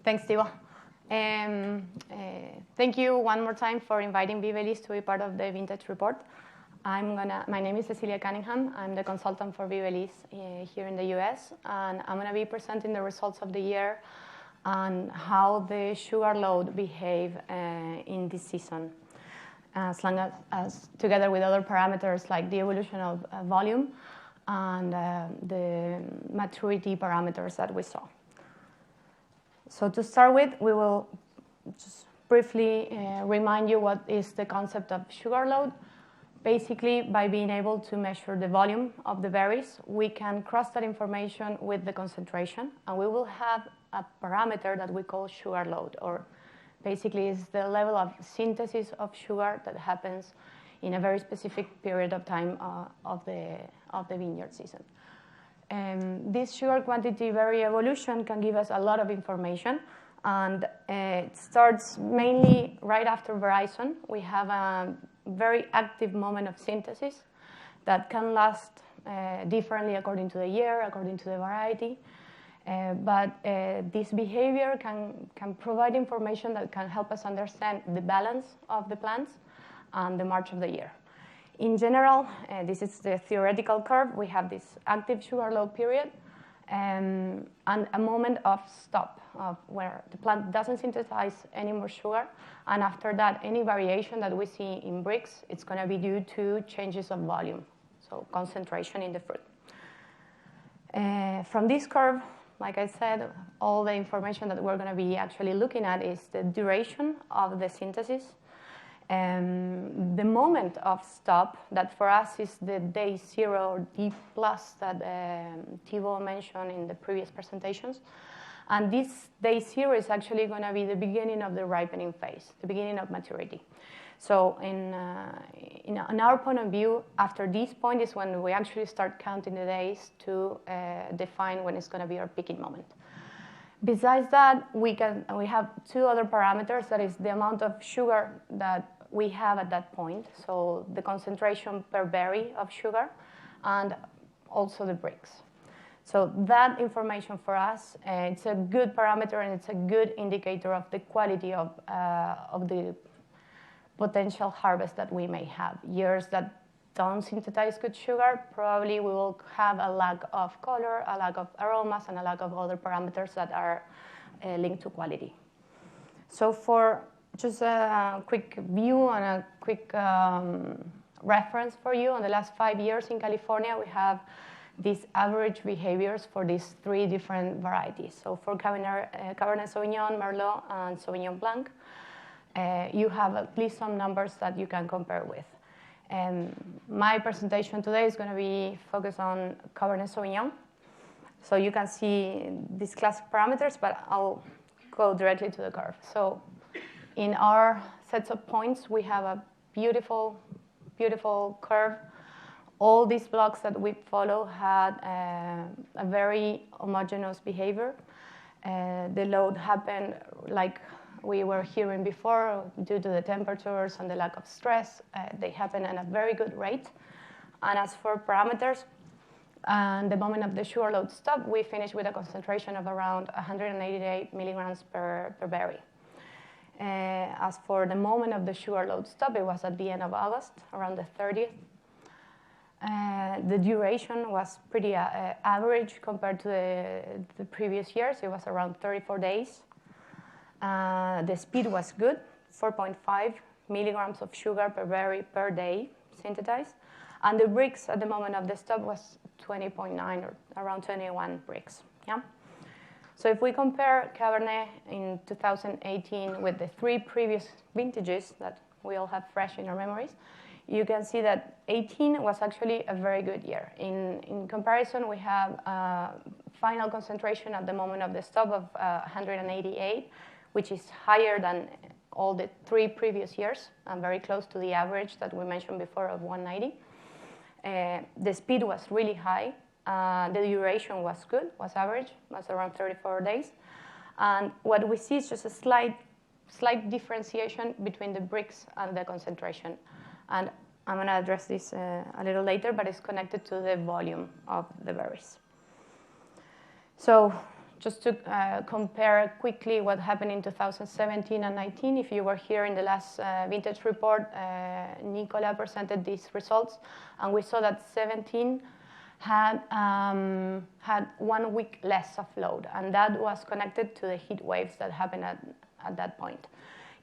Thanks, Tivo. Thank you one more time for inviting Vivelys to be part of the Vintage Report. My name is Cecilia Cunningham. I'm the consultant for Vivelys here in the US, and I'm going to be presenting the results of the year and how the sugar load behave in this season, as long as together with other parameters like the evolution of volume and the maturity parameters that we saw. So to start with, we will just briefly remind you what is the concept of sugar load. Basically, by being able to measure the volume of the berries, we can cross that information with the concentration, and we will have a parameter that we call sugar load, or basically is the level of synthesis of sugar that happens in a very specific period of time of the vineyard season. This sugar quantity evolution can give us a lot of information, and it starts mainly right after veraison. We have a very active moment of synthesis that can last differently according to the year, according to the variety. But this behavior can provide information that can help us understand the balance of the plants and the march of the year. In general, this is the theoretical curve. We have this active sugar load period and a moment of stop where the plant doesn't synthesize any more sugar. And after that, any variation that we see in Brix, it's going to be due to changes of volume, so concentration in the fruit. From this curve, like I said, all the information that we're going to be actually looking at is the duration of the synthesis, the moment of stop, that for us is the day 0 or D plus that Tivo mentioned in the previous presentations. And this day 0 is actually going to be the beginning of the ripening phase, the beginning of maturity. So in our point of view, after this point is when we actually start counting the days to define when it's going to be our picking moment. Besides that, we have two other parameters. That is the amount of sugar that we have at that point, so the concentration per berry of sugar, and also the Brix. So that information for us, it's a good parameter and it's a good indicator of the quality of the potential harvest that we may have. Years that don't synthesize good sugar, probably we will have a lack of color, a lack of aromas, and a lack of other parameters that are linked to quality. So for just a quick view and a quick reference for you, on the last 5 years in California, we have these average behaviors for these 3 different varieties. So for Cabernet Sauvignon, Merlot, and Sauvignon Blanc, you have at least some numbers that you can compare with. My presentation today is going to be focused on Cabernet Sauvignon. So you can see these classic parameters, but I'll go directly to the curve. So in our sets of points, we have a beautiful, beautiful curve. All these blocks that we follow had a very homogeneous behavior. The load happened like we were hearing before due to the temperatures and the lack of stress. They happen at a very good rate. And as for parameters, the moment of the sugar load stop, we finished with a concentration of around 188 milligrams per berry. As for the moment of the sugar load stop, it was at the end of August, around the 30th. The duration was pretty average compared to the previous years. It was around 34 days. The speed was good, 4.5 milligrams of sugar per berry per day synthesized. And the Brix at the moment of the stop was 20.9 or around 21 Brix. Yeah? So if we compare Cabernet in 2018 with the 3 previous vintages that we all have fresh in our memories, you can see that 18 was actually a very good year. In comparison, we have a final concentration at the moment of the stop of 188, which is higher than all the 3 previous years and very close to the average that we mentioned before of 190. The speed was really high. The duration was good, was average, was around 34 days. And what we see is just a slight differentiation between the Brix and the concentration. And I'm going to address this a little later, but it's connected to the volume of the berries. So just to compare quickly what happened in 2017 and 19, if you were here in the last vintage report, Nicola presented these results, and we saw that 17 had 1 week less of load, and that was connected to the heat waves that happened at that point.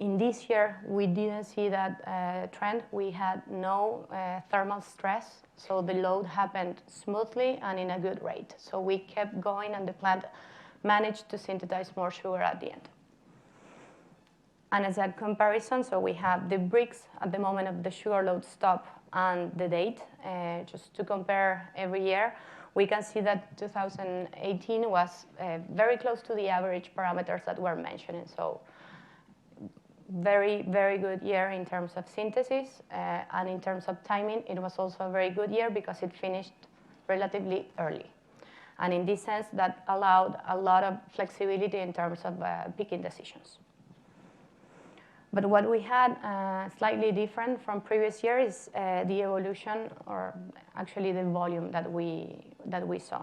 In this year, we didn't see that trend. We had no thermal stress, so the load happened smoothly and in a good rate. So we kept going, and the plant managed to synthesize more sugar at the end. And as a comparison, so we have the bricks at the moment of the sugar load stop and the date. Just to compare every year, we can see that 2018 was very close to the average parameters that were mentioned. So very, very good year in terms of synthesis. And in terms of timing, it was also a very good year because it finished relatively early. And in this sense, that allowed a lot of flexibility in terms of picking decisions. But what we had slightly different from previous years is the evolution, or actually the volume that we saw.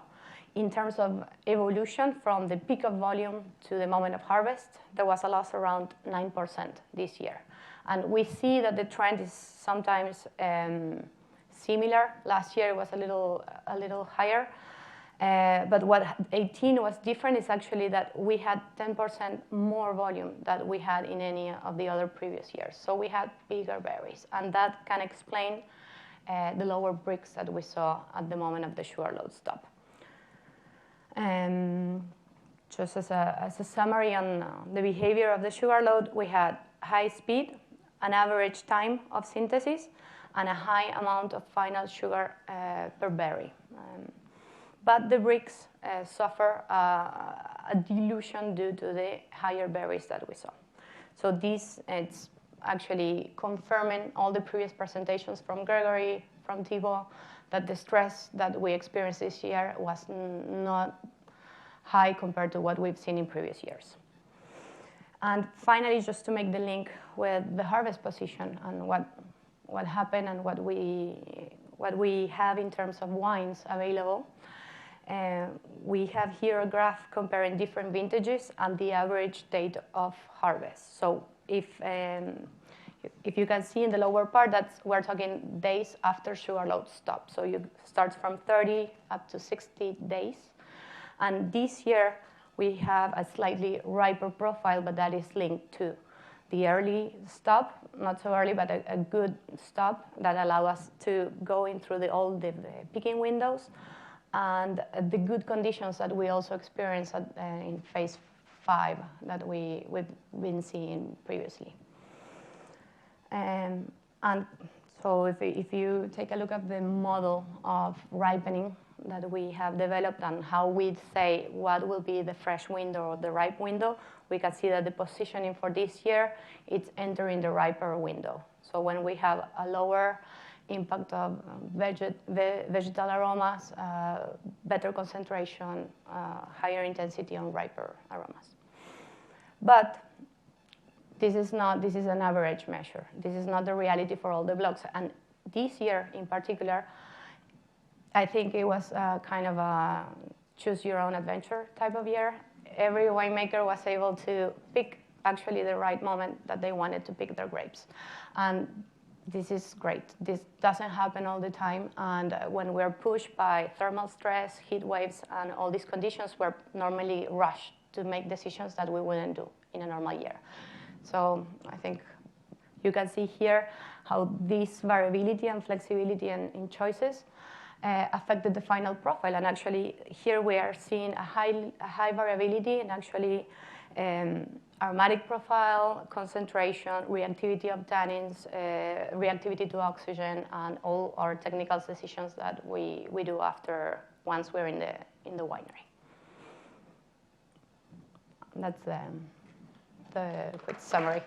In terms of evolution from the peak of volume to the moment of harvest, there was a loss around 9% this year. And we see that the trend is sometimes similar. Last year it was a little higher. But what 18 was different is actually that we had 10% more volume than we had in any of the other previous years. So we had bigger berries, and that can explain the lower bricks that we saw at the moment of the sugar load stop. Just as a summary on the behavior of the sugar load, we had high speed, an average time of synthesis, and a high amount of final sugar per berry. But the bricks suffer a dilution due to the higher berries that we saw. So this it's actually confirming all the previous presentations from Gregory, from Thibaut, that the stress that we experienced this year was not high compared to what we've seen in previous years. And finally, just to make the link with the harvest position and what happened and what we have in terms of wines available, we have here a graph comparing different vintages and the average date of harvest. So if you can see in the lower part, we're talking days after sugar load stop. So you start from 30 up to 60 days. And this year, we have a slightly riper profile, but that is linked to the early stop, not so early, but a good stop that allow us to go in through all the picking windows, and the good conditions that we also experienced in phase 5 that we've been seeing previously. And so if you take a look at the model of ripening that we have developed and how we say what will be the fresh window or the ripe window, we can see that the positioning for this year, it's entering the riper window. So when we have a lower impact of vegetal aromas, better concentration, higher intensity on riper aromas. But this is an average measure. This is not the reality for all the blocks. And this year in particular, I think it was kind of a choose your own adventure type of year. Every winemaker was able to pick actually the right moment that they wanted to pick their grapes. And this is great. This doesn't happen all the time. And when we're pushed by thermal stress, heat waves, and all these conditions, we're normally rushed to make decisions that we wouldn't do in a normal year. So I think you can see here how this variability and flexibility in choices affected the final profile. And actually, here we are seeing a high variability in actually aromatic profile, concentration, reactivity of tannins, reactivity to oxygen, and all our technical decisions that we do once we're in the winery. That's the quick summary.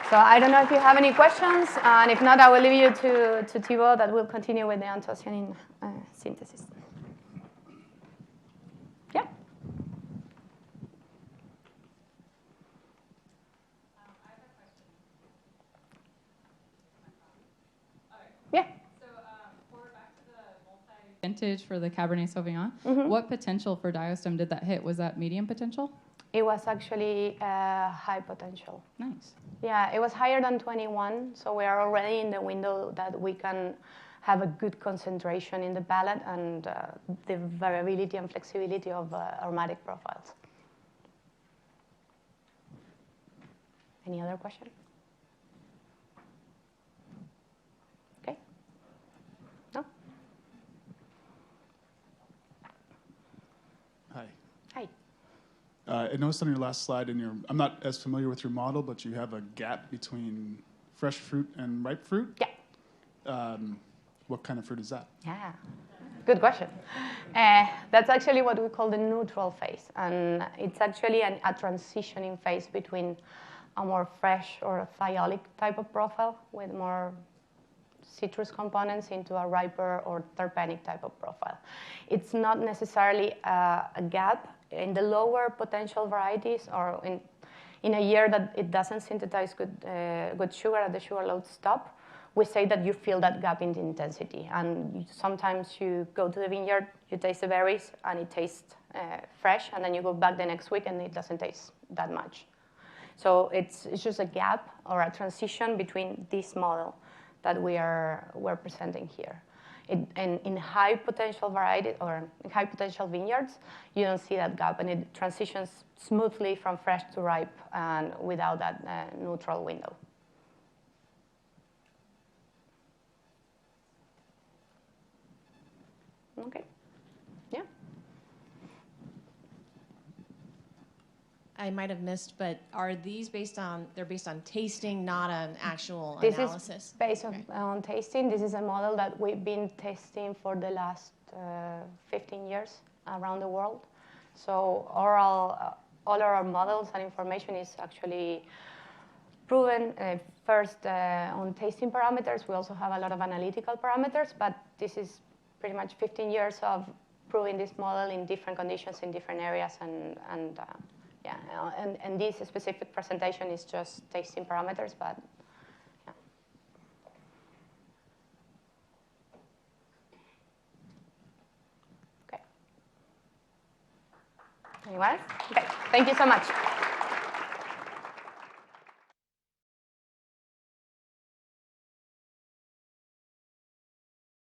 So I don't know if you have any questions, and if not, I will leave you to Thibaut that will continue with the anthocyanic synthesis. Yeah. I have a question. Okay. Yeah. So forward back to the vintage for the Cabernet Sauvignon. Mhm. What potential for diastem did that hit? Was that medium potential? It was actually high potential. Nice. Yeah, it was higher than 21, so we are already in the window that we can have a good concentration in the palate and the variability and flexibility of aromatic profiles. Any other question? Okay. No? Hi. Hi. I noticed on your last slide, I'm not as familiar with your model, but you have a gap between fresh fruit and ripe fruit. Yeah. What kind of fruit is that? Yeah, good question. That's actually what we call the neutral phase. And it's actually a transitioning phase between a more fresh or thiolic type of profile with more citrus components into a riper or terpenic type of profile. It's not necessarily a gap in the lower potential varieties or in a year that it doesn't synthesize good sugar at the sugar load stop. We say that you feel that gap in the intensity. And sometimes you go to the vineyard, you taste the berries, and it tastes fresh, and then you go back the next week, and it doesn't taste that much. So it's just a gap or a transition between this model that we're presenting here. And in high potential varieties or in high potential vineyards, you don't see that gap, and it transitions smoothly from fresh to ripe and without that neutral window. Okay. Yeah. I might have missed, but are these they're based on tasting, not an actual This analysis? is based on tasting. This is a model that we've been testing for the last 15 years around the world. So all our models and information is actually proven first on tasting parameters. We also have a lot of analytical parameters, but this is pretty much 15 years of proving this model in different conditions in different areas, and this specific presentation is just tasting parameters, but yeah. Okay. Anyone else? Okay. Thank you so much.